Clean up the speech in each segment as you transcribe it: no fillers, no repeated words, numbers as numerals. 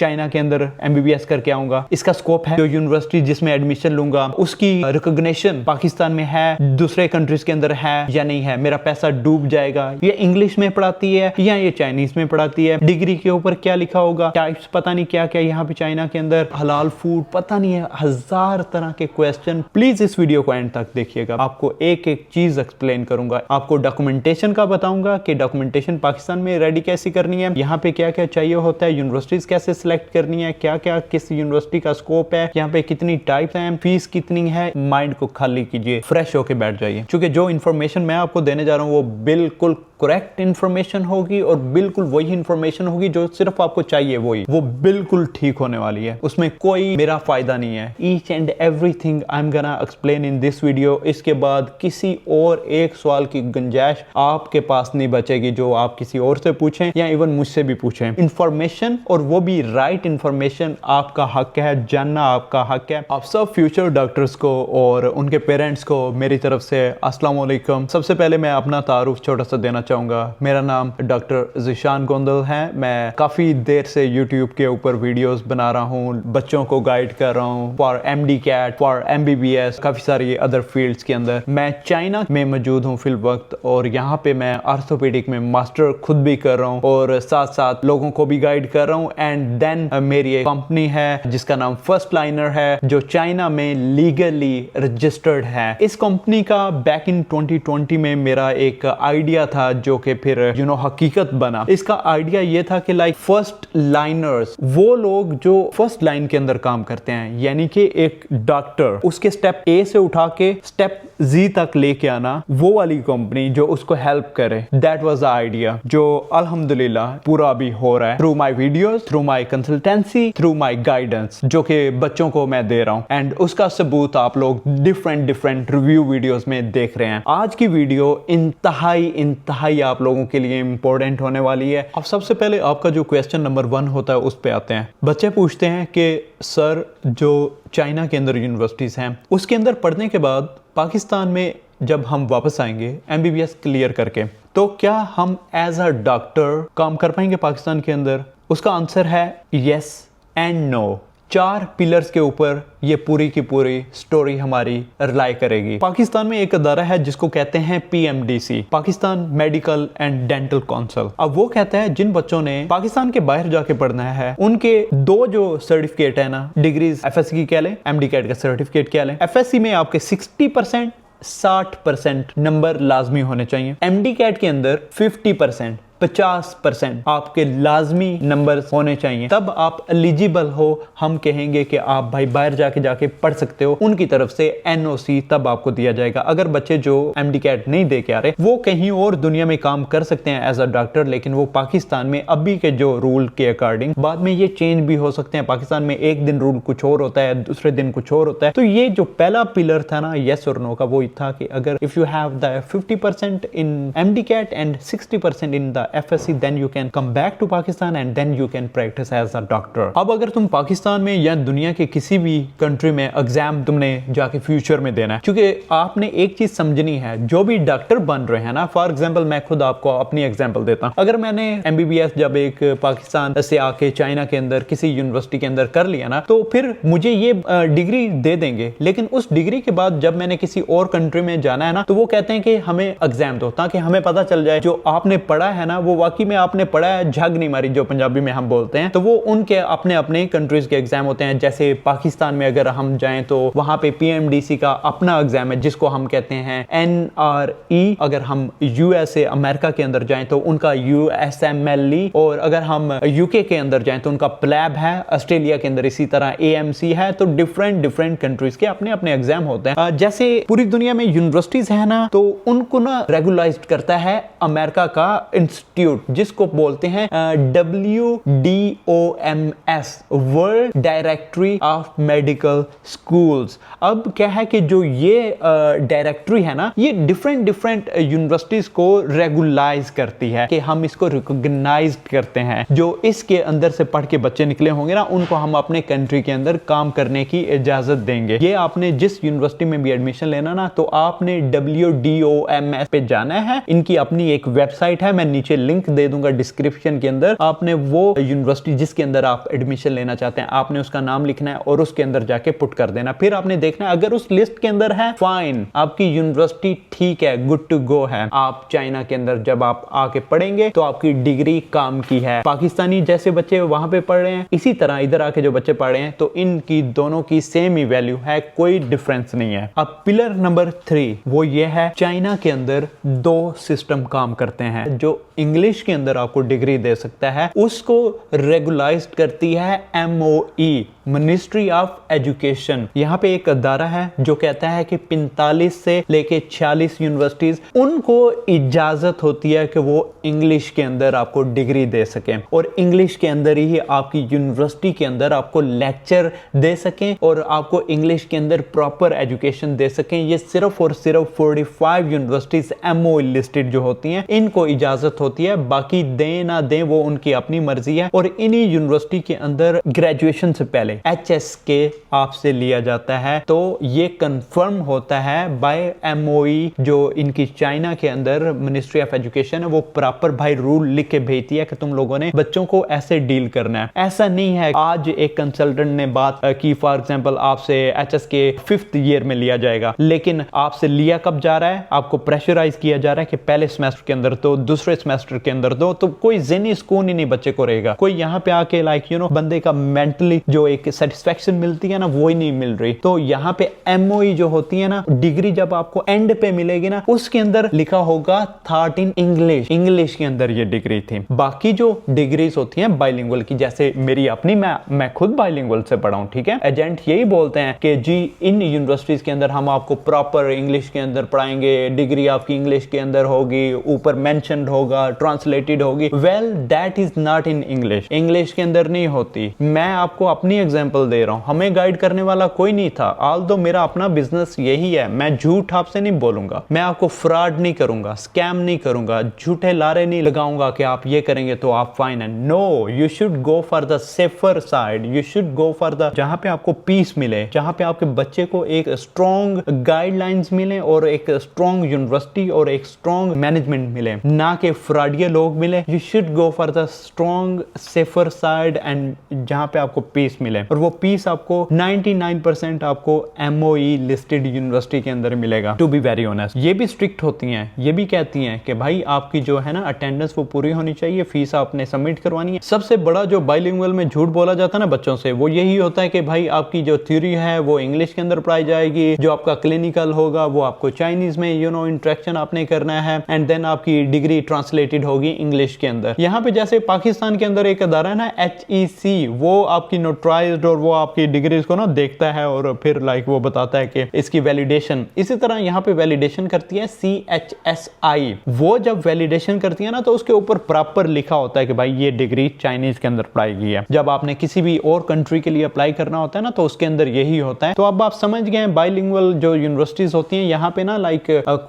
China के अंदर MBBS करके आऊंगा, इसका स्कोप है, जो यूनिवर्सिटी जिसमें एडमिशन लूंगा उसकी रिकॉग्निशन पाकिस्तान में है, दूसरे कंट्रीज के अंदर है या नहीं है, मेरा पैसा डूब जाएगा, ये इंग्लिश में पढ़ाती है या ये चाइनीज में पढ़ाती है, डिग्री के ऊपर क्या लिखा होगा, टाइप्स पता नहीं क्या क्या यहाँ पे चाइना के अंदर, हलाल फूड पता नहीं है, हजार तरह के क्वेश्चन। प्लीज इस वीडियो को एंड तक देखिएगा, आपको एक एक चीज एक्सप्लेन करूंगा, आपको डॉक्यूमेंटेशन का बताऊंगा कि डॉक्यूमेंटेशन पाकिस्तान में रेडी कैसे करनी है, यहाँ पे क्या क्या चाहिए होता है, यूनिवर्सिटीज कैसे सिलेक्ट करनी है, क्या क्या किस यूनिवर्सिटी का स्कोप है, यहाँ पे कितनी टाइप्स हैं, फीस कितनी है। माइंड को खाली कीजिए, फ्रेश होके बैठ जाइए, क्योंकि जो इन्फॉर्मेशन मैं आपको देने जा रहा हूँ वो बिल्कुल करेक्ट इन्फॉर्मेशन होगी और बिल्कुल वही इन्फॉर्मेशन होगी जो सिर्फ आपको चाहिए, वही वो बिल्कुल ठीक होने वाली है, उसमें कोई मेरा फायदा नहीं है। Each and everything I am gonna explain in this video. इसके बाद किसी और एक सवाल की गुंजाइश आपके पास नहीं बचेगी जो आप किसी और से पूछें या इवन मुझसे भी पूछें। इन्फॉर्मेशन और वो भी राइट इन्फॉर्मेशन आपका हक है, जानना आपका हक है। आप सब फ्यूचर डॉक्टर्स को और उनके पेरेंट्स को मेरी तरफ से अस्सलाम वालेकुम। सबसे पहले मैं अपना तारुफ छोटा सा देना चाहूंगा। मेरा नाम डॉक्टर ज़ीशान गोंदल है। मैं काफी देर से YouTube के ऊपर वीडियोस बना रहा हूँ, बच्चों को गाइड कर रहा हूँ for MD CAT, for MBBS, काफी सारी अदर फील्ड्स के अंदर। मैं चाइना में मौजूद हूँ फिल वक्त और यहाँ पे मैं आर्थोपेडिक में मास्टर खुद भी कर रहा हूँ और साथ साथ लोगों को भी गाइड कर रहा हूँ। एंड देन मेरी एक कंपनी है जिसका नाम फर्स्ट लाइनर है, जो चाइना में लीगली रजिस्टर्ड है। इस कंपनी का बैक इन 2020 में मेरा एक आइडिया था जो कि फिर हकीकत बना। इसका आइडिया ये था कि लाइक फर्स्ट लाइनर्स, वो लोग जो फर्स्ट लाइन के अंदर काम करते हैं, यानी कि एक डॉक्टर उसके स्टेप A से उठा के स्टेप Z तक लेके आना, वो वाली कंपनी जो उसको हेल्प करे। दैट वाज द आइडिया जो अल्हम्दुलिल्लाह पूरा भी हो रहा है through my videos, through my consultancy, through my guidance जो कि बच्चों को मैं दे रहा हूं। एंड उसका सबूत आप लोग डिफरेंट रिव्यू वीडियोस में देख रहे हैं। आज की वीडियो इंतहाई आप लोगों के लिए इंपॉर्टेंट होने वाली है। अब सबसे पहले आपका जो क्वेश्चन नंबर 1 होता है उस पे आते हैं। बच्चे पूछते हैं कि सर, जो चाइना के अंदर यूनिवर्सिटीज हैं उसके अंदर पढ़ने के बाद पाकिस्तान में जब हम वापस आएंगे MBBS क्लियर करके, तो क्या हम एज अ डॉक्टर काम कर पाएंगे पाकिस्तान के अंदर? उसका आंसर है यस एंड नो। 4 पिलर्स के ऊपर ये पूरी की पूरी स्टोरी हमारी रिलाई करेगी। पाकिस्तान में एक अदारा है जिसको कहते हैं PMDC, Pakistan medical and dental council. अब वो कहता है जिन बच्चों ने पाकिस्तान के बाहर जाके पढ़ना है उनके 2 जो सर्टिफिकेट है ना, डिग्रीज FSC की कह लें, MD कैट का सर्टिफिकेट कह लें। FSC में आपके 60%, 60% नंबर लाजमी होने चाहिए। MD कैट के अंदर 50%, 50% आपके लाजमी नंबर होने चाहिए, तब आप एलिजिबल हो। हम कहेंगे कि आप भाई बाहर जाके पढ़ सकते हो, उनकी तरफ से NOC तब आपको दिया जाएगा। अगर बच्चे जो MD कैट नहीं दे के आ रहे, वो कहीं और दुनिया में काम कर सकते हैं एज अ डॉक्टर, लेकिन वो पाकिस्तान में अभी के जो रूल के अकॉर्डिंग, बाद में ये चेंज भी हो सकते हैं। पाकिस्तान में एक दिन रूल कुछ और होता है, दूसरे दिन कुछ और होता है। तो ये जो पहला पिलर था ना यस और नो का, वो था कि अगर if you have the 50% in MD CAT and 60% in the FSC, then you can come back to Pakistan and then you can practice as a doctor। अब अगर तुम पाकिस्तान में या दुनिया के किसी भी कंट्री में एग्जाम तुमने जाके फ्यूचर में देना है, क्योंकि आपने एक चीज समझनी है, जो भी डॉक्टर बन रहे हैं ना, फॉर एग्जांपल मैं खुद आपको अपनी एग्जांपल देता हूं। अगर मैंने MBBS जब एक पाकिस्तान से आके चाइना के अंदर किसी यूनिवर्सिटी के अंदर कर लिया ना, तो फिर मुझे ये डिग्री दे देंगे, लेकिन उस डिग्री के बाद जब मैंने किसी और कंट्री में जाना है ना, तो वो कहते हैं कि हमें एग्जाम दो, ताकि हमें पता चल जाए जो आपने पढ़ा है ना वो वाकई में आपने पढ़ा है, झग नहीं मारी जो पंजाबी में हम बोलते हैं। तो वो उनके अपने अपने कंट्रीज के एग्जाम होते हैं। जैसे पाकिस्तान में अगर हम जाएं तो वहां पे PMDC का अपना एग्जाम है जिसको हम कहते हैं NRE। अगर हम USA अमेरिका के अंदर जाएं तो उनका USMLE, और अगर हम UK के अंदर जाएं तो उनका PLAB है। ऑस्ट्रेलिया के अंदर इसी तरह AMC है। तो डिफरेंट कंट्रीज के अपने अपने एग्जाम होते हैं। जैसे पूरी दुनिया में यूनिवर्सिटीज है ना, तो उनको ना रेगुलाइज करता है अमेरिका का इंस्टीट्यूट जिसको बोलते हैं WDOMS, world directory of medical schools. अब क्या है कि जो ये डायरेक्टरी है ना, ये डिफरेंट यूनिवर्सिटीज को रेगुलाइज करती है कि हम इसको रिकॉग्नाइज करते हैं। जो इसके अंदर से पढ़ के बच्चे निकले होंगे ना, उनको हम अपने कंट्री के अंदर काम करने की इजाजत देंगे। ये आपने जिस यूनिवर्सिटी में भी एडमिशन लेना ना, तो आपने WDOMS पे जाना है। इनकी अपनी एक वेबसाइट है, मैं नीचे लिंक दे दूंगा डिस्क्रिप्शन के अंदर। आपने वो यूनिवर्सिटी जिसके अंदर आप एडमिशन लेना चाहते हैं, आपने उसका नाम लिखना है और उसके अंदर जाके पुट कर देना। फिर आपने देखना है अगर उस लिस्ट के अंदर है, फाइन, आपकी यूनिवर्सिटी ठीक है, गुड टू गो है। आप चाइना के अंदर जब आप आके पढ़ेंगे तो आपकी डिग्री काम की है। पाकिस्तानी जैसे बच्चे वहां पे पढ़ रहे हैं, इसी तरह इधर आके जो बच्चे पढ़ रहे हैं, तो इनकी दोनों की सेम ही वैल्यू है, कोई डिफरेंस नहीं है। अब पिलर नंबर 3 वो ये है, चाइना के अंदर 2 सिस्टम काम करते हैं। जो इंग्लिश के अंदर आपको डिग्री दे सकता है उसको रेगुलाइज्ड करती है MOE, मिनिस्ट्री ऑफ एजुकेशन। यहाँ पे एक अदारा है जो कहता है कि 45 से लेके 46 यूनिवर्सिटीज, उनको इजाजत होती है कि वो इंग्लिश के अंदर आपको डिग्री दे सकें और इंग्लिश के अंदर ही आपकी यूनिवर्सिटी के अंदर आपको लेक्चर दे सकें और आपको इंग्लिश के अंदर प्रॉपर एजुकेशन दे सकें। ये सिर्फ और सिर्फ 45 यूनिवर्सिटीज MOE लिस्टेड जो होती हैं, इनको इजाजत होती है। बाकी दें ना दें वो उनकी अपनी मर्जी है। और इन्हीं यूनिवर्सिटी के अंदर ग्रेजुएशन से पहले HSK आपसे लिया जाता है, तो ये कंफर्म होता है बाय MOE, जो इनकी चाइना के अंदर मिनिस्ट्री ऑफ एजुकेशन है, वो प्रॉपर भाई रूल लिख के भेजती है कि तुम लोगों ने बच्चों को ऐसे डील करना है। ऐसा नहीं है आज एक कंसल्टेंट ने बात की, फॉर एग्जांपल आपसे HSK 5th ईयर में लिया जाएगा, लेकिन आपसे लिया कब जा रहा है, आपको प्रेशराइज किया जा रहा है कि पहले सेमेस्टर के अंदर दो, दूसरे सेमेस्टर के अंदर दो, तो कोई ज़हनी सुकून ही नहीं बच्चे को रहेगा। कोई यहाँ पे आके बंदे का मेंटली जो एक सेटिस्फेक्शन मिलती है ना, वो ही नहीं मिल रही। तो यहाँ पे MOE जो होती है ना, डिग्री जब आपको एंड पे मिलेगी ना, उसके अंदर लिखा होगा थॉट इन इंग्लिश, इंग्लिश के अंदर ये डिग्री थी। बाकी जो डिग्रीज होती हैं बाइलिंगुअल की, जैसे मेरी अपनी, मैं खुद बाइलिंगुअल से पढ़ा हूं, ठीक है। एजेंट यही बोलते हैं कि जी इन यूनिवर्सिटीज के अंदर हम आपको प्रॉपर इंग्लिश के अंदर पढ़ाएंगे, डिग्री आपकी इंग्लिश के अंदर होगी, ऊपर मेंशन्ड होगा, ट्रांसलेटेड होगी। Well that is not in English, English के अंदर नहीं होती। मैं आपको अपनी एग्जांपल दे रहा हूं, हमें गाइड करने वाला कोई नहीं था। ऑल्दो मेरा अपना बिजनेस यही है, मैं झूठ आपसे नहीं बोलूंगा, मैं आपको फ्रॉड नहीं करूंगा, स्कैम नहीं करूंगा, झूठे लारे नहीं लगाऊंगा कि आप ये करेंगे तो आप फाइन है। No, you should go for the safer side, you should go for the जहां पे आपको पीस मिले, जहां पे आपके बच्चे को एक स्ट्रॉन्ग गाइडलाइंस मिले और एक स्ट्रॉन्ग यूनिवर्सिटी और एक स्ट्रॉन्ग मैनेजमेंट मिले, ना कि फ्रॉडिया लोग मिले। You should go for the strong safer side and जहां पे आपको पीस मिले, और वो पीस आपको 99% आपको MOE लिस्टेड यूनिवर्सिटी के अंदर मिलेगा। टू बी वेरी ऑनेस्ट, ये भी स्ट्रिक्ट होती हैं, ये भी कहती हैं कि भाई आपकी जो है ना अटेंडेंस वो पूरी होनी चाहिए, फीस आपने सबमिट करवानी है। सबसे बड़ा जो बाइलिंगुअल में झूठ बोला जाता है ना बच्चों से, वो यही होता है कि भाई आपकी जो थ्योरी है वो इंग्लिश के अंदर पढ़ाई जाएगी, जो आपका क्लिनिकल होगा वो आपको चाइनीज में इंट्रैक्शन आपने करना है, एंड देन आपकी डिग्री ट्रांसलेटेड होगी इंग्लिश के अंदर। यहाँ पे जैसे पाकिस्तान के अंदर एक अदारा है ना HEC, वो आपकी नोटराइज्ड और वो आपकी डिग्रीज को ना देखता है और फिर वो बताता है कि इसकी वैलिडेशन। इसी तरह यहाँ पे वैलिडेशन करती है CHSI। वो जब वैलिडेशन करती है ना, तो उसके ऊपर प्रॉपर लिखा होता है कि भाई ये डिग्री चाइनीज के अंदर पढ़ाई गई है। जब आपने किसी भी और कंट्री के लिए अप्लाई करना होता है ना, तो उसके अंदर यही होता है। तो अब आप समझ गए बाइलिंगुअल जो यूनिवर्सिटीज होती हैं, यहाँ पे ना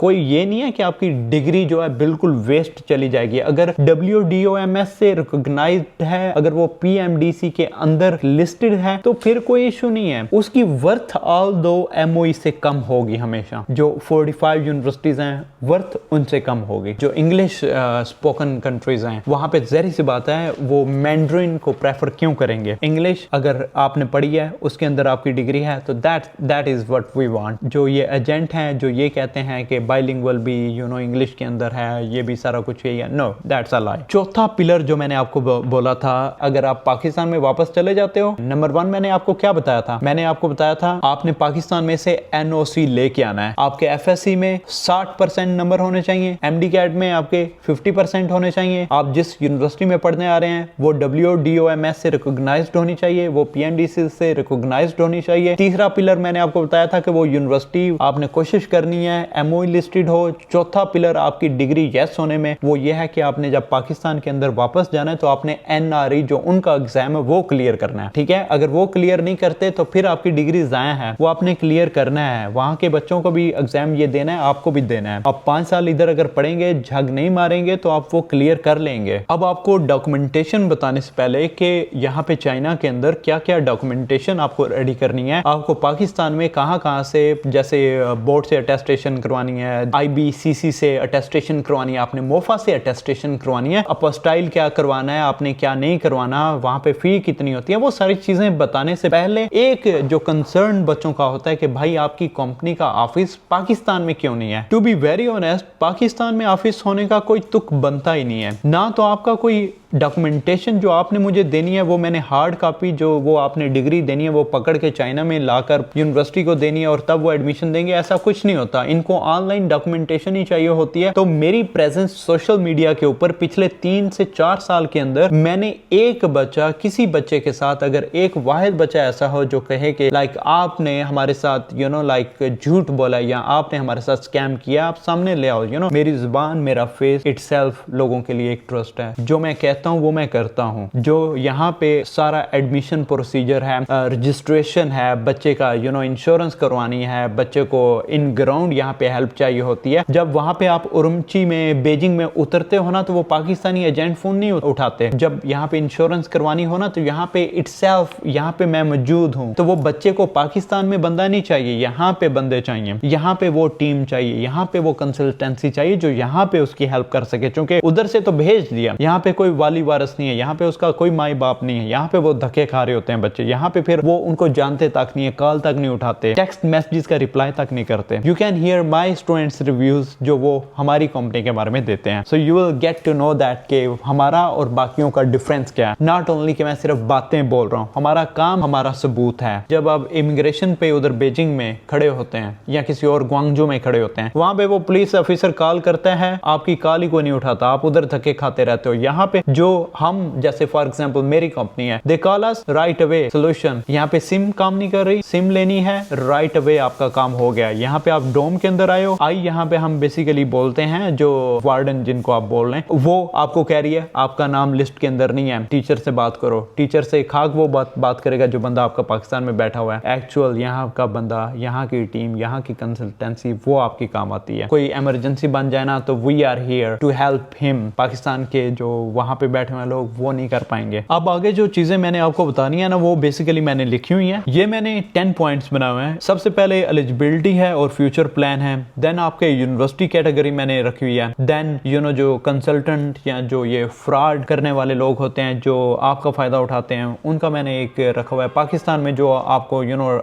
कोई ये नहीं है कि आपकी डिग्री जो है बिल्कुल वेस्ट चली जाएगी। अगर WDOMS से रिकॉग्नाइज्ड है, अगर वो PMDC के अंदर लिस्टेड है, तो फिर कोई इशू नहीं है। उसकी वर्थ ऑल्दो MOE से कम होगी हमेशा। जो 45 यूनिवर्सिटीज हैं वर्थ उनसे कम होगी। जो इंग्लिश स्पोकन कंट्रीज हैं, वहां पे ज़ाहिर सी बात है वो मैंड्रिन को प्रेफर क्यों करेंगे। इंग्लिश अगर आपने पढ़ी है, उसके अंदर आपकी डिग्री है, तो that is what we want. जो ये एजेंट हैं जो ये कहते हैं कि बाइलिंगुअल भी इंग्लिश के अंदर है, ये भी सारा कुछ यही है, नो, दैट्स अ लाई। चौथा पिलर जो मैंने आपको बोला था, अगर आप पाकिस्तान में वापस चले जाते हो, नंबर 1 मैंने आपको क्या बताया था? मैंने आपको बताया था आपने पाकिस्तान में से NOC लेके आना है। आपके FSC में 60% नंबर होने चाहिए, MD-CAT में आपके 50% होने चाहिए। आप जिस यूनिवर्सिटी में पढ़ने आ रहे हैं वो WDOMS से रिकॉग्नाइज्ड होनी चाहिए, वो PMDC से रिकॉग्नाइज्ड होनी चाहिए। तीसरा पिलर मैंने आपको बताया था कि वो यूनिवर्सिटी आपने कोशिश करनी है MOE लिस्टेड हो। चौथा पिलर आपकी डिग्री यस होने में, वो ये है कि आपने जब पाकिस्तान के अंदर वापस जाना है तो आपने NRE जो उनका एग्जाम है वो क्लियर करना है, ठीक है। अगर वो क्लियर नहीं करते तो फिर आपकी डिग्री जाया है, वो आपने क्लियर करना है। वहां के बच्चों को भी एग्जाम ये देना है, आपको भी देना है। आप 5 साल इधर अगर पढ़ेंगे, झग नहीं मारेंगे तो आप वो क्लियर कर लेंगे। अब आपको डॉक्यूमेंटेशन बताने से पहले कि यहाँ पे चाइना के अंदर क्या क्या डॉक्यूमेंटेशन आपको रेडी करनी है, आपको पाकिस्तान में कहाँ से, जैसे बोर्ड से अटेस्टेशन करवानी है, IBCC से अटेस्टेशन करवानी है, आपने मोफा से अटेस्टेशन करवानी है, अपोस्टाइल क्या करवाना है, आपने क्या नहीं करवाना, वहां पे फी कितनी होती है, वो सारी चीजें बताने से पहले एक जो कंसर्न बच्चों का होता है कि भाई आपकी कंपनी का ऑफिस पाकिस्तान में क्यों नहीं है। To be very honest, Pakistan में ऑफिस होने का कोई तुक बनता ही नहीं है। ना तो आपका कोई डॉक्यूमेंटेशन जो आपने मुझे देनी है वो मैंने हार्ड कॉपी, जो वो आपने डिग्री देनी है वो पकड़ के चाइना में लाकर यूनिवर्सिटी को देनी है और तब वो एडमिशन देंगे, ऐसा कुछ नहीं होता। इनको ऑनलाइन डॉक्यूमेंटेशन ही चाहिए होती है। तो मेरी प्रेजेंस सोशल मीडिया के ऊपर पिछले 3 से 4 साल के अंदर मैंने एक बच्चा, किसी बच्चे के साथ अगर एक वाहिद बच्चा ऐसा हो जो कहे कि लाइक आपने हमारे साथ लाइक झूठ बोला या आपने हमारे साथ स्कैम किया, आप सामने ले आओ। मेरी जुबान, मेरा फेस इटसेल्फ लोगों के लिए एक ट्रस्ट है। जो मैं कहता हूं वो मैं करता हूं। जो यहाँ पे सारा एडमिशन प्रोसीजर है, रजिस्ट्रेशन है, बच्चे का इंश्योरेंस करवानी है, बच्चे को इन ग्राउंड यहाँ पे हेल्प चाहिए होती है। जब वहां पे आप उरुमची में, बीजिंग में उतरते हो ना, तो वो पाकिस्तानी एजेंट फोन नहीं उठाते। जब यहाँ पे इंश्योरेंस करवानी हो ना, तो यहाँ पे इटसेल्फ, यहाँ पे मैं मौजूद हूँ। तो वो बच्चे को पाकिस्तान में बंदा नहीं चाहिए, यहाँ पे बंदे चाहिए, यहाँ पे वो टीम चाहिए, यहाँ पे वो कंसल्टेंसी चाहिए जो यहाँ पे उसकी हेल्प कर सके। क्योंकि उधर से तो भेज दिया, यहाँ पे कोई वाली वारस नहीं है, यहाँ पे उसका कोई माई बाप नहीं है, यहाँ पे वो धक्के खा रहे होते हैं बच्चे, यहाँ पे फिर वो उनको जानते तक नहीं है, कॉल तक नहीं उठाते, टेक्स्ट मैसेजेस का रिप्लाई तक नहीं करते। You can hear my students reviews जो वो हमारी कंपनी के बारे में देते हैं। So you will get to know that कि हमारा और बाकियों का डिफरेंस क्या है। नॉट ओनली कि मैं सिर्फ बातें बोल रहा हूँ, हमारा काम, हमारा सबूत है। जब आप इमिग्रेशन पे उधर बीजिंग में खड़े होते हैं या किसी और ग्वांगजू में खड़े होते हैं, वहां पे वो पुलिस ऑफिसर कॉल करता है, आपकी कॉल ही कोई नहीं उठाता, आप उधर धक्के खाते रहते हो। यहाँ पे जो हम, जैसे फॉर एग्जांपल मेरी कंपनी है, they call us right away solution. यहाँ पे सिम काम नहीं कर रही, सिम लेनी है, राइट अवे आपका काम हो गया। यहाँ पे आप डोम के अंदर आए हो, यहाँ पे हम बेसिकली बोलते हैं, जो वार्डन जिनको आप बोल रहे हैं, वो आपको कह रही है आपका नाम लिस्ट के अंदर नहीं है, टीचर से बात करो। टीचर से खाक वो बात करेगा जो बंदा आपका पाकिस्तान में बैठा हुआ है। एक्चुअल यहाँ का बंदा, यहाँ की टीम, यहाँ की कंसल्टेंसी, वो आपकी काम आती है। कोई इमरजेंसी बन जाए ना, तो we are here to help him. Pakistan के जो वहां पे बैठे हुए लोग वो नहीं कर पाएंगे। अब आगे जो चीजें मैंने आपको बतानी है ना, वो बेसिकली मैंने लिखी हुई है। ये मैंने 10 पॉइंट्स बनाए हुए हैं। सबसे पहले एलिजिबिलिटी है और फ्यूचर प्लान है। देन आपके यूनिवर्सिटी कैटेगरी मैंने रखी हुई है। देन जो कंसल्टेंट या जो ये फ्रॉड करने वाले लोग होते हैं जो आपका फायदा उठाते हैं, उनका मैंने एक रखा हुआ है। पाकिस्तान में जो आपको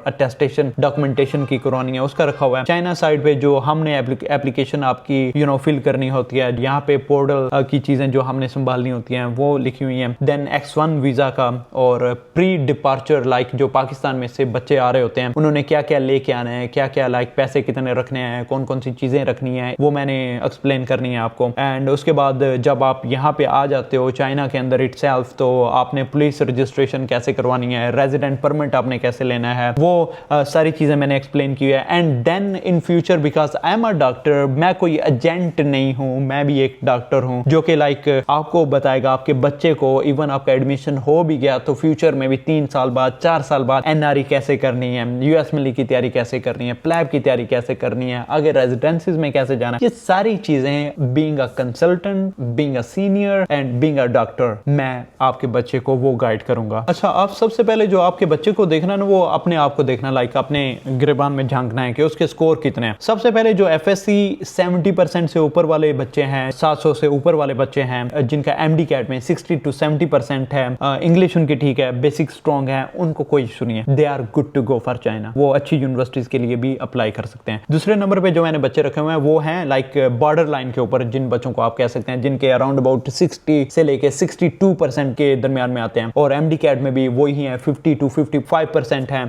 अटेस्टेशन डॉक्यूमेंटेशन की करवानी है उसका रखा हुआ है। चाइना साइड पे जो हमने एप्लीकेशन आपकी फिल करनी होती है, यहाँ पे पोर्टल की चीजें जो हमने संभालनी होती हैं वो लिखी हुई हैं। देन X1 वीजा का और प्री डिपार्चर, लाइक जो पाकिस्तान में से बच्चे आ रहे होते हैं उन्होंने क्या क्या लेके आना है, क्या क्या लाइक पैसे कितने रखने हैं, कौन कौन सी चीजें रखनी है, वो मैंने एक्सप्लेन करनी है आपको। एंड उसके बाद जब आप यहाँ पे आ जाते हो चाइना के अंदर इटसेल्फ, तो आपने पुलिस रजिस्ट्रेशन कैसे करवानी है, रेजिडेंट परमिट आपने कैसे लेना है, वो सारी चीजें मैंने एक्सप्लेन की है। And then in future, because I am a doctor, मैं कोई एजेंट नहीं हूँ, मैं भी एक डॉक्टर हूँ जो कि लाइक आपको बताएगा आपके बच्चे को, इवन आपका एडमिशन हो भी गया तो फ्यूचर में भी 3 साल बाद, 4 साल बाद NRE कैसे करनी है, US मिली की तैयारी कैसे करनी है, प्लैब की तैयारी कैसे करनी है, आगे रेजिडेंसीज में कैसे जाना है, ये सारी चीजें being a consultant, being a senior and being a doctor, मैं आपके बच्चे को वो गाइड करूंगा। अच्छा, आप सबसे पहले जो आपके बच्चे को देखना ना, वो अपने आप को देखना, लाइक अपने गिरबान में झांकना है कि उसके स्कोर कितने हैं। सबसे पहले जो FSC 70% से ऊपर वाले बच्चे हैं, 700 से ऊपर वाले बच्चे हैं, जिनका MD कैट में 60 to 70% है, इंग्लिश उनकी ठीक है, बेसिक स्ट्रॉन्ग है, उनको कोई इशू नहीं है, they are good to go for China. वो अच्छी यूनिवर्सिटीज के लिए भी अप्लाई कर सकते हैं। दूसरे नंबर पे जो मैंने बच्चे रखे हुए हैं वो हैं लाइक बॉर्डर लाइन के ऊपर, जिन बच्चों को आप कह सकते हैं जिनके अराउंड अबाउट 60 से लेके 62% के दरमियान में आते हैं, और MD कैट में भी वही है, 50 to 55% है।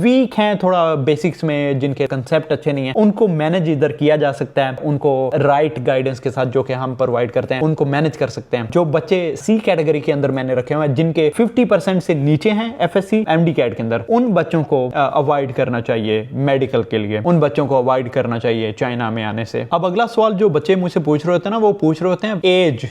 वीक हैं थोड़ा बेसिक्स में, जिनके कंसेप्ट अच्छे नहीं है, उनको मैनेज इधर किया जा सकता है, उनको राइट गाइडेंस के साथ जो कि हम प्रोवाइड करते हैं उनको मैनेज कर सकते हैं। जो बच्चे सी कैटेगरी के अंदर मैंने रखे हुए हैं, जिनके 50% से नीचे हैं एफएससी एमडी कैट के अंदर, उन बच्चों को अवॉइड करना चाहिए मेडिकल के लिए, उन बच्चों को अवॉइड करना चाहिए चाइना में आने से। अब अगला सवाल जो बच्चे मुझसे पूछ रहे होते हैं ना, वो पूछ रहे होते हैं एज,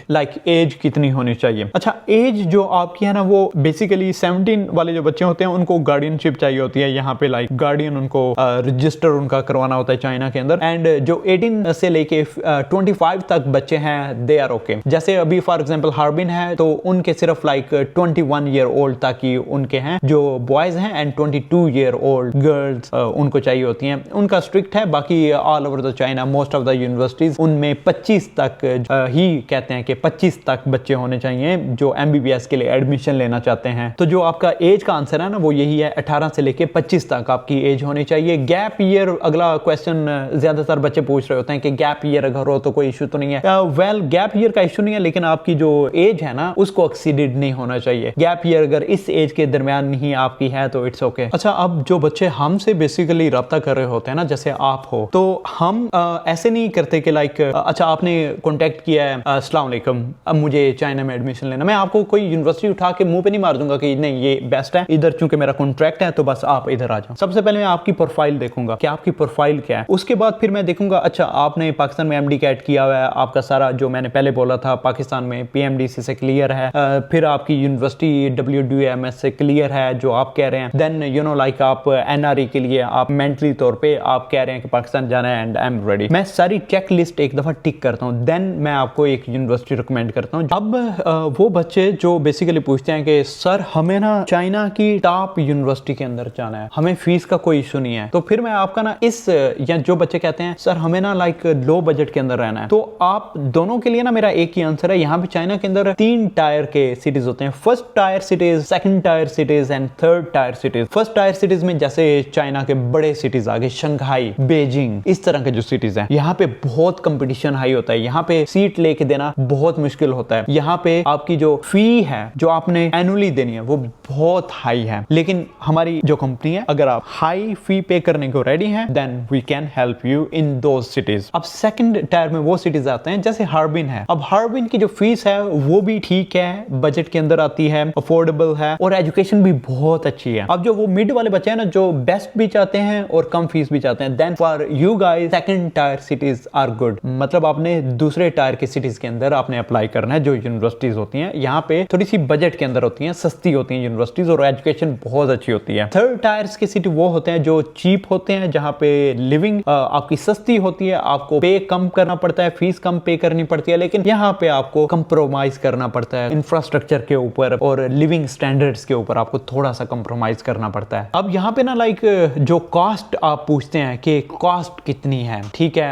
एज कितनी होनी चाहिए। अच्छा, एज जो आपकी है ना, वो बेसिकली 17 वाले जो बच्चे होते हैं उनको गार्डियनशिप चाहिए होती है यहाँ पे, गार्डियन उनको रजिस्टर उनका करवाना होता है चाइना के अंदर। एंड जो 18 से लेके 25 तक बच्चे हैं, दे आर ओके। जैसे अभी फॉर एग्जांपल हार्बिन है, तो उनके सिर्फ 21 ईयर ओल्ड तक ही उनके हैं जो बॉयज हैं, एंड 22 ईयर ओल्ड गर्ल्स उनको चाहिए होती हैं। उनका स्ट्रिक्ट है, बाकी all over the China most of the universities उनमें 25 तक ही कहते हैं कि 25 तक बच्चे होने चाहिए जो एमबीबीएस के लिए एडमिशन लेना चाहते हैं। तो जो आपका एज का आंसर है ना, वो यही है, 18 से लेके 25 तक आपकी एज होनी चाहिए। गैप ईयर, अगला क्वेश्चन ज्यादातर बच्चे पूछ रहे होते हैं कि गैप ईयर अगर हो तो कोई इशू तो नहीं है। वेल, गैप ईयर का इशू नहीं है, लेकिन आपकी जो एज है ना उसको एक्सीडेड नहीं होना चाहिए। गैप ईयर अगर इस एज के दरमियान ही आपकी है तो इट्स ओके। अच्छा, अब जो बच्चे हमसे बेसिकली रब्ता कर रहे होते हैं ना, जैसे आप हो, तो हम ऐसे नहीं करते कि अच्छा आपने कॉन्टेक्ट किया है, अस्सलाम वालेकुम, अब मुझे चाइना में एडमिशन लेना, मैं आपको कोई यूनिवर्सिटी उठा के मुंह पे नहीं मार दूंगा कि नहीं ये बेस्ट है, इधर चूंकि मेरा कॉन्ट्रैक्ट है तो बस आप इधर आ जाओ। सबसे पहले मैं आपकी प्रोफाइल देखूंगा कि आपकी प्रोफाइल क्या है, उसके बाद फिर मैं देखूंगा अच्छा आपने पाकिस्तान में एमडी कैट किया हुआ है, आपका सारा जो मैंने पहले बोला था पाकिस्तान में पीएमडीसी से क्लियर है, फिर आपकी यूनिवर्सिटी WDMS से क्लियर है जो आप कह रहे हैं, देन आप एनआरई के लिए आप मेंटली तौर पे आप कह रहे हैं कि पाकिस्तान जाना है एंड आई एम रेडी। मैं सारी चेक लिस्ट एक दफा टिक करता हूँ, देन मैं आपको एक यूनिवर्सिटी रिकमेंड करता हूँ। अब वो बच्चे जो बेसिकली पूछते हैं कि सर हमें ना चाइना की टॉप यूनिवर्सिटी के अंदर जाना है, हमें फीस का कोई इशू नहीं है, तो फिर मैं आपका ना या जो बच्चे कहते हैं सर हमें ना लो बजट के अंदर रहना है, तो आप दोनों के लिए ना मेरा एक ही आंसर है। यहाँ पे चाइना के अंदर 3 टायर के सिटीज होते हैं, first tier cities, second tier cities and third tier cities. First tier cities में जैसे चाइना के बड़े सिटीज आगे, शंघाई, बीजिंग, इस तरह के जो सिटीज हैं, यहाँ पे बहुत कंपटीशन हाई होता है, यहाँ पे सीट लेके देना बहुत मुश्किल होता है, यहाँ पे आपकी जो फी है जो आपने एनुअली देनी है वो बहुत हाई है। लेकिन हमारी जो कंपनी है, अगर आप हाई फी पे करने को रेडी हैं, then we can help you in those cities. अब सेकंड टायर में वो सिटीज आते हैं जैसे हार्बिन है। अब हार्बिन की जो फीस है वो भी ठीक है, बजट के अंदर आती है, अफोर्डेबल है और एजुकेशन भी बहुत अच्छी है। अब जो वो मिड वाले बच्चे हैं ना, जो बेस्ट भी चाहते हैं और कम फीस भी चाहते हैं, then for you guys second tier cities are good. मतलब आपने दूसरे टायर के सिटीज के अंदर आपने अप्लाई करना है। जो यूनिवर्सिटीज होती हैं यहाँ पे थोड़ी सी बजट के अंदर होती हैं, सस्ती होती हैं यूनिवर्सिटीज और एजुकेशन बहुत अच्छी होती है। थर्ड टायर्स के सिटी वो होते हैं जो चीप होते हैं, जहाँ पे लिविंग आपकी सस्ती होती है, आपको पे कम करना पड़ता है, फीस कम पे करनी पड़ती है, लेकिन यहाँ पे आपको कंप्रोमाइज करना पड़ता है इंफ्रास्ट्रक्चर के ऊपर और लिविंग स्टैंडर्ड्स के ऊपर, आपको थोड़ा सा कंप्रोमाइज करना पड़ता है। अब यहाँ पे ना जो कॉस्ट आप पूछते हैं कि कॉस्ट कितनी है, ठीक है,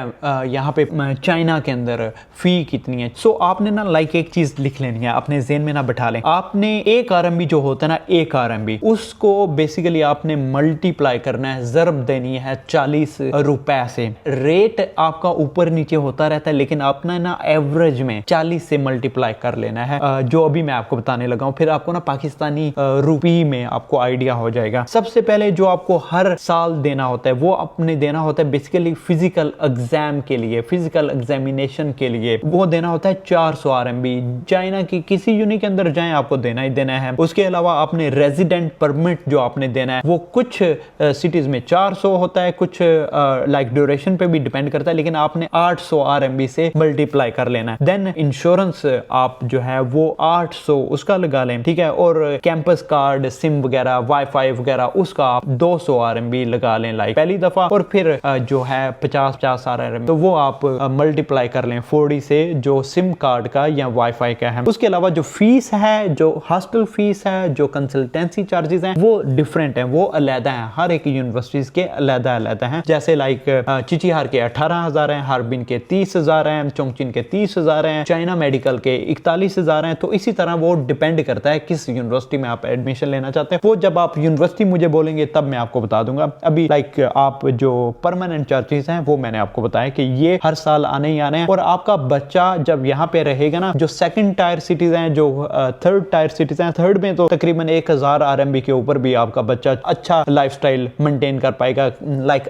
यहाँ पे चाइना के अंदर फी कितनी है, सो आपने ना एक चीज लिख लेनी है, अपने ज़हन में ना बैठा लें। आपने 1 RMB जो होता है ना, 1 RMB उसको बेसिकली आपने मल्टीप्लाई करना है, ज़रब देनी है 40 रुपए से। रेट आपका ऊपर नीचे होता रहता है, लेकिन आपने ना एवरेज में 40 से मल्टीप्लाई कर लेना है, जो अभी मैं आपको बताने लगा हूं। फिर आपको ना पाकिस्तानी रुपी में आपको आइडिया हो जाएगा। सबसे पहले जो आपको हर साल देना होता है वो अपने देना होता है बेसिकली फिजिकल एग्जाम के लिए, फिजिकल एग्जामिनेशन के लिए वो देना होता है 400 RMB। चाइना की किसी यूनि के अंदर जाएं आपको देना ही देना है। उसके अलावा आपने रेजिडेंट परमिट जो आपने देना है वो कुछ सिटीज में 400 होता है, कुछ ड्यूरेशन पे भी डिपेंड करता है, लेकिन आपने 800 RMB से मल्टीप्लाई कर लेना है। देन इंश्योरेंस आप जो है वो 800 उसका लगा लें, ठीक है, और कैंपस कार्ड, सिम वगैरह, वाईफाई वगैरह उसका आप 200 RMB लगा लें पहली दफा, और फिर जो है 50 RMB तो वो आप मल्टीप्लाई कर लें 40 से, जो सिम कार्ड का या वाईफाई का है। उसके अलावा जो फीस है, जो हॉस्टल फीस है, जो कंसल्टेंसी चार्जेस हैं वो डिफरेंट हैं, वो अलग हैं, हर एक यूनिवर्सिटीज के अलग अलग हैं। जैसे चिचिहार के 18,000 हैं, हार्बिन के 30,000 हैं, चोंगचिन के 30,000 हैं, चाइना मेडिकल के 41,000 हैं। तो इसी तरह वो डिपेंड करता है किस यूनिवर्सिटी में आप एडमिशन लेना चाहते हैं। वो जब आप यूनिवर्सिटी मुझे बोलेंगे तब मैं आपको बता दूंगा। अभी आप जो परमानेंट चार्जेस हैं वो मैंने आपको बताया कि ये हर साल आने ही आने हैं, और आपका बच्चा जब यहाँ पे रहेगा ना, जो सेकंड टायर सिटीज हैं, जो थर्ड टायर सिटीज हैं, थर्ड में तो तकरीबन 1000 RMB के ऊपर भी आपका बच्चा अच्छा लाइफस्टाइल मेंटेन कर पाएगा।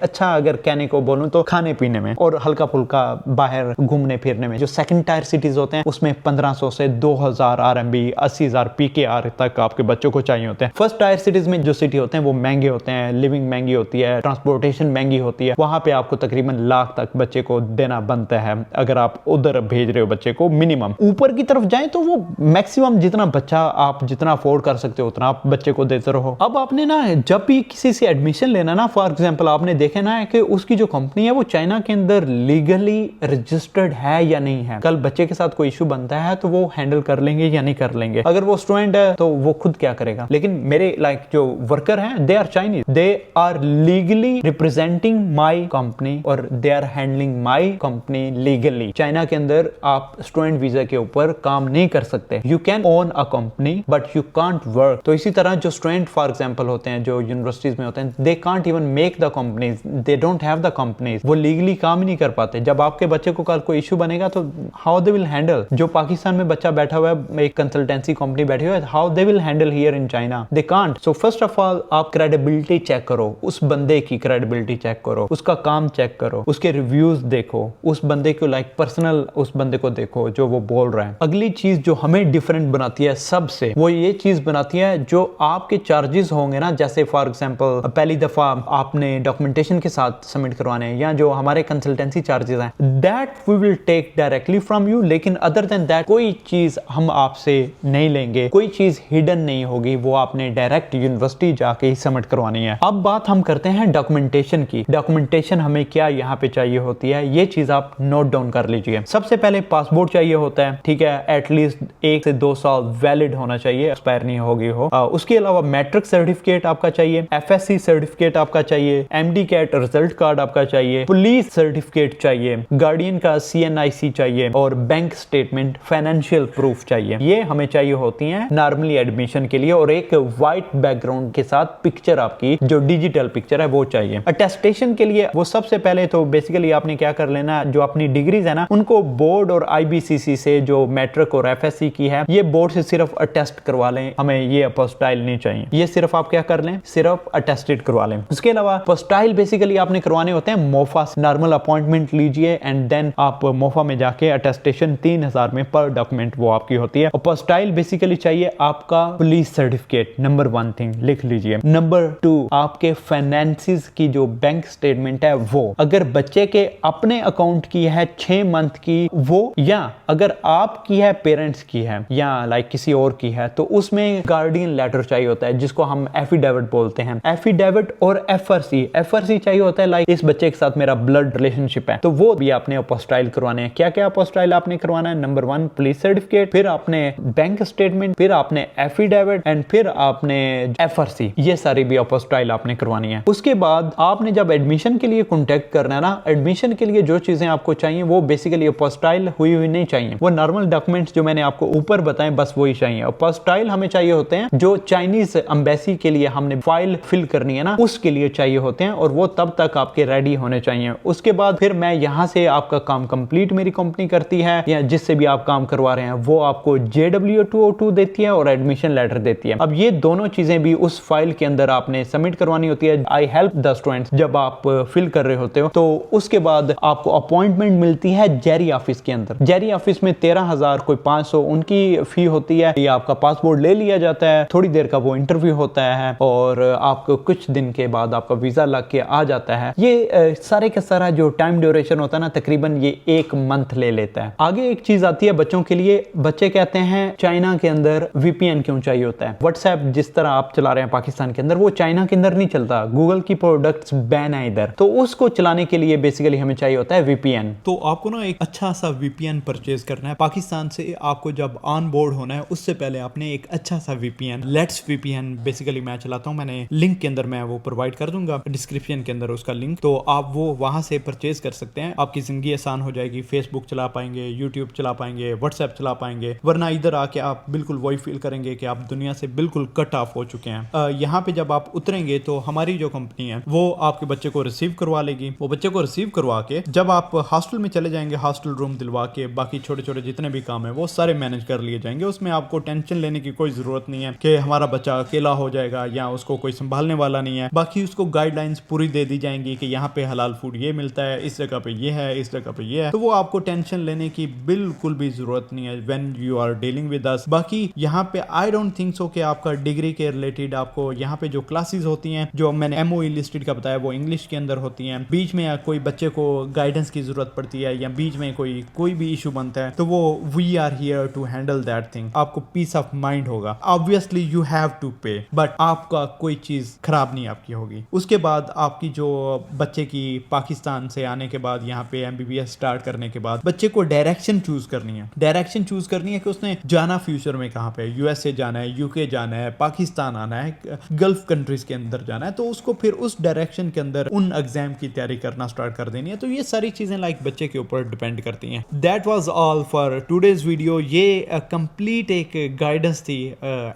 अच्छा अगर कहने को बोलूं तो खाने पीने में और हल्का फुल्का बाहर घूमने फिरने में। जो सेकंड टायर सिटीज होते हैं उसमें 15 1500 से 2000 RMB 80,000 PKR तक आपके बच्चों को चाहिए होते हैं। फर्स्ट टायर सिटीज में जो सिटी होते हैं वो महंगे होते हैं, लिविंग महंगी होती है, ट्रांसपोर्टेशन महंगी होती है, वहां पे आपको तकरीबन लाख तक बच्चे को देना बनता है अगर आप उधर भेज रहे हो बच्चे को। मिनिमम ऊपर की तरफ जाए तो वो मैक्सिमम जितना बच्चा आप जितना अफोर्ड कर सकते हो उतना आप बच्चे को देते रहो। अब आपने ना जब भी किसी से एडमिशन लेना ना, फॉर एग्जांपल आपने देखे ना कि उसकी जो कंपनी है वो चाइना के अंदर लीगली रजिस्टर्ड है या नहीं है। कल बच्चे के साथ कोई इशू बनता है तो वो हैंडल कर लेंगे या नहीं कर लेंगे। अगर वो स्टूडेंट है तो वो खुद क्या करेगा। लेकिन मेरे जो वर्कर हैं they are Chinese, they are legally representing my company और they are handling my company legally. China के अंदर आप स्टूडेंट वीजा के ऊपर काम नहीं कर सकते। You can own a company but you can't work. तो इसी तरह जो स्टूडेंट फॉर एग्जांपल होते हैं जो यूनिवर्सिटीज में होते हैं, they can't even make the companies, they don't have the companies, वो लीगली काम ही नहीं कर पाते। जब आपके बच्चे को कल कोई इशू बनेगा तो हाउ दे विल हैंडल। जो पाकिस्तान में बच्चा बैठा हुआ है, एक कंसल्टेंसी कंपनी बैठी हुई है, how they will handle here in China, they can't. So first of all आप क्रेडिबिलिटी चेक करो, उस बंदे की क्रेडिबिलिटी चेक करो, उसका काम चेक करो, उसके रिव्यूज देखो, उस बंदे को लाइक पर्सनल उस बंदे को देखो जो वो बोल रहा है। अगली चीज जो हमें डिफरेंट बनाती है सबसे, वो ये चीज बनाती है जो आपके चार्जेस होंगे ना, जैसे फॉर एग्जांपल पहली दफा आपने डॉक्यूमेंटेशन के साथ सबमिट करवाने हैं या जो हमारे कंसल्टेंसी चार्जेस हैं, that we will take directly from you. लेकिन अदर देन दैट कोई चीज हम आपसे नहीं लेंगे, कोई चीज हिडन नहीं होगी, वो आपने डायरेक्ट यूनिवर्सिटी जाके ही सबमिट करवानी है। अब बात हम करते हैं डॉक्यूमेंटेशन की। डॉक्यूमेंटेशन हमें क्या यहाँ पे चाहिए होती है, ये चीज आप नोट डाउन कर लीजिए। सबसे पहले पासपोर्ट चाहिए होता है, ठीक है, एटलीस्ट 1 से 2 साल वैलिड होना चाहिए, एक्सपायर नहीं होगी हो। उसके अलावा मैट्रिक सर्टिफिकेट आपका चाहिए, FSC सर्टिफिकेट आपका चाहिए, MD कैट रिजल्ट कार्ड आपका चाहिए, पुलिस सर्टिफिकेट चाहिए, गार्डियन का CNIC चाहिए और बैंक स्टेटमेंट, फाइनेंशियल प्रूफ चाहिए। ये हमें चाहिए होती हैं नॉर्मली एडमिशन के लिए, और एक व्हाइट बैकग्राउंड के साथ पिक्चर आपकी जो डिजिटल पिक्चर है वो चाहिए। अटेस्टेशन के लिए वो सबसे पहले तो बेसिकली आपने क्या कर लेना, जो अपनी डिग्रीज है ना उनको बोर्ड और IBCC से जो मैट्रिक और FSC की है, ये बोर्ड से सिर्फ अटेस्ट करवा लें, हमें ये अपोस्टाइल नहीं चाहिए। ये सिर्फ आप क्या कर लें, सिर्फ अटेस्टेड करवा लें। उसके अलावा अपोस्टाइल बेसिकली आपने करवाने होते हैं मोफा, नॉर्मल अपॉइंटमेंट लीजिए एंड देन आप मोफा में जाके अटेस्टेशन 3000 में पर डॉक्यूमेंट वो आपकी होती है। अपोस्टाइल बेसिकली चाहिए आपका पुलिस सर्टिफिकेट, नंबर 1 थिंग लिख लीजिए। नंबर 2 आपके फाइनेंसिस की जो बैंक स्टेटमेंट है वो, अगर बच्चे के अपने अकाउंट की है 6 मंथ की वो, या अगर आपकी है पेरेंट्स की है या लाइक किसी और की है तो उसमें गार्डियन लेटर चाहिए होता है जिसको हम एफिडेविट बोलते हैं। एफिडेविट और FRC चाहिए होता है, लाइक इस बच्चे के साथ मेरा ब्लड रिलेशनशिप है, तो वो भी आपने अपोस्टाइल करवाने हैं। क्या क्या अपोस्टाइल आपने करवाना है, नंबर 1 पुलिस सर्टिफिकेट, फिर आपने बैंक स्टेटमेंट, फिर आपने एफिडेविट एंड फिर आपने FRC, ये सारी भी अपोस्टाइल आपने करवानी है। उसके बाद आपने जब एडमिशन के लिए कॉन्टेक्ट करना है ना, एडमिशन के लिए जो चीजें आपको चाहिए वो बेसिकली अपोस्टाइल हुई नहीं चाहिए, वो नॉर्मल डॉक्यूमेंट्स जो मैंने आपको ऊपर बताए बस वही चाहिए। अपोस्टाइल हमें चाहिए होते हैं जो चाइनीज एम्बेसी के लिए हमने फाइल फिल करनी है ना, उसके लिए चाहिए होते हैं, और वो तब तक आपके रेडी होने चाहिए। उसके बाद फिर मैं यहाँ से आपका काम कंप्लीट मेरी कंपनी करती है, या जिससे भी आप काम करवा रहे हैं वो आपको JW202 देती है और एडमिशन लेटर देती है। अब ये दोनों चीजें भी उस फाइल के अंदर आपने सबमिट करवानी होती है। आई हेल्प द स्टूडेंट्स जब आप फिल कर रहे होते हो, तो उसके बाद आपको अपॉइंटमेंट मिलती है जेरी ऑफिस के अंदर। जेरी ऑफिस में 13,000 कोई 500 उनकी फी होती है। ये आपका पासपोर्ट ले लिया जाता है, थोड़ी देर का वो इंटरव्यू होता है और आपको कुछ दिन के बाद आपका वीजा लग के आ जाता है। ये सारे का सारा जो टाइम ड्यूरेशन होता है ना, तकरीबन ये 1 मंथ ले लेता है। आगे एक चीज आती है बच्चों के लिए। बच्चे कहते हैं चाइना के अंदर VPN क्यों चाहिए होता है। व्हाट्सएप जिस तरह आप चला रहे हैं पाकिस्तान के अंदर, वो चाइना के अंदर नहीं चलता, गूगल की प्रोडक्ट्स बैन है इधर, तो उसको चलाने के लिए बेसिकली हमें चाहिए होता है VPN। तो आपको ना एक अच्छा सा VPN परचेज करना है पाकिस्तान से। आपको जब ऑन बोर्ड होना है उससे पहले आपने एक अच्छा सा VPN, लेट्स VPN बेसिकली मैं चलाता हूँ, मैंने लिंक के अंदर मैं वो प्रोवाइड कर दूंगा डिस्क्रिप्शन के अंदर उसका लिंक, तो आप वो वहां से परचेज कर सकते हैं। आपकी जिंदगी आसान हो जाएगी, फेसबुक चला पाएंगे, यूट्यूब चला पाएंगे, व्हाट्सएप चला पाएंगे, वरना इधर आके आप बिल्कुल वही फील करेंगे कि आप दुनिया से बिल्कुल कट ऑफ हो चुके हैं। यहाँ पे जब आप उतरेंगे तो हमारी जो कंपनी है वो आपके बच्चे को रिसीव करवा लेगी। वो बच्चे को रिसीव करवा के जब आप हॉस्टल में चले जाएंगे, हॉस्टल रूम दिलवा के बाकी छोटे छोटे जितने भी काम है वो सारे मैनेज कर लिए जाएंगे। उसमें आपको टेंशन लेने की कोई जरूरत नहीं है कि हमारा बच्चा अकेला हो जाएगा या उसको कोई संभालने वाला नहीं है। बाकी उसको गाइडलाइंस पूरी दे दी जाएंगी कि यहाँ पे हलाल फूड ये मिलता है, इस जगह पे ये है, इस जगह पे ये है, तो वो आपको टेंशन लेने की बिल्कुल भी जरूरत जरूरत नहीं है when you are dealing with us. बाकी यहाँ पे आई डोंट थिंक सो कि आपका डिग्री के रिलेटेड आपको यहाँ पे जो क्लासेस होती हैं, जो मैंने MOE लिस्टेड का बताया, वो इंग्लिश के अंदर होती हैं। बीच में कोई बच्चे को गाइडेंस की जरूरत पड़ती है या बीच में कोई भी इशू बनता है, तो वो we are here to handle that thing. आपको पीस ऑफ माइंड होगा। Obviously you have to pay, but आपका कोई चीज खराब नहीं आपकी होगी। उसके बाद आपकी जो बच्चे की पाकिस्तान से आने के बाद यहाँ पे MBBS स्टार्ट करने के बाद बच्चे को डायरेक्शन चूज करनी है। डायरेक्शन चूज करनी है कि उसने जाना फ्यूचर में कहाँ पे, USA जाना है, UK जाना है, पाकिस्तान आना है, गल्फ कंट्रीज के अंदर जाना है, तो उसको फिर उस डायरेक्शन के अंदर उन एग्जाम की तैयारी करना स्टार्ट कर देनी है। तो ये सारी चीजें लाइक बच्चे के ऊपर डिपेंड करती हैं। That was all for today's video. ये कंप्लीट एक गाइडेंस थी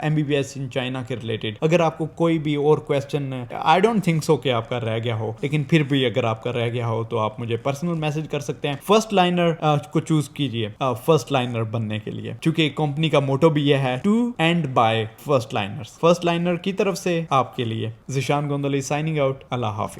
MBBS इन चाइना के रिलेटेड। अगर आपको कोई भी और question, I don't think so कि आपका रह गया हो, लेकिन फिर भी अगर आपका रह गया हो तो आप मुझे पर्सनल मैसेज कर सकते हैं। फर्स्ट लाइनर को चूज कीजिए फर्स्ट लाइनर बनने के लिए, क्योंकि कंपनी का मोटो भी यह है to end by first liners. First liner की तरफ से आपके लिए ज़िशान गोंदली साइनिंग आउट। अल्लाह हाफिज।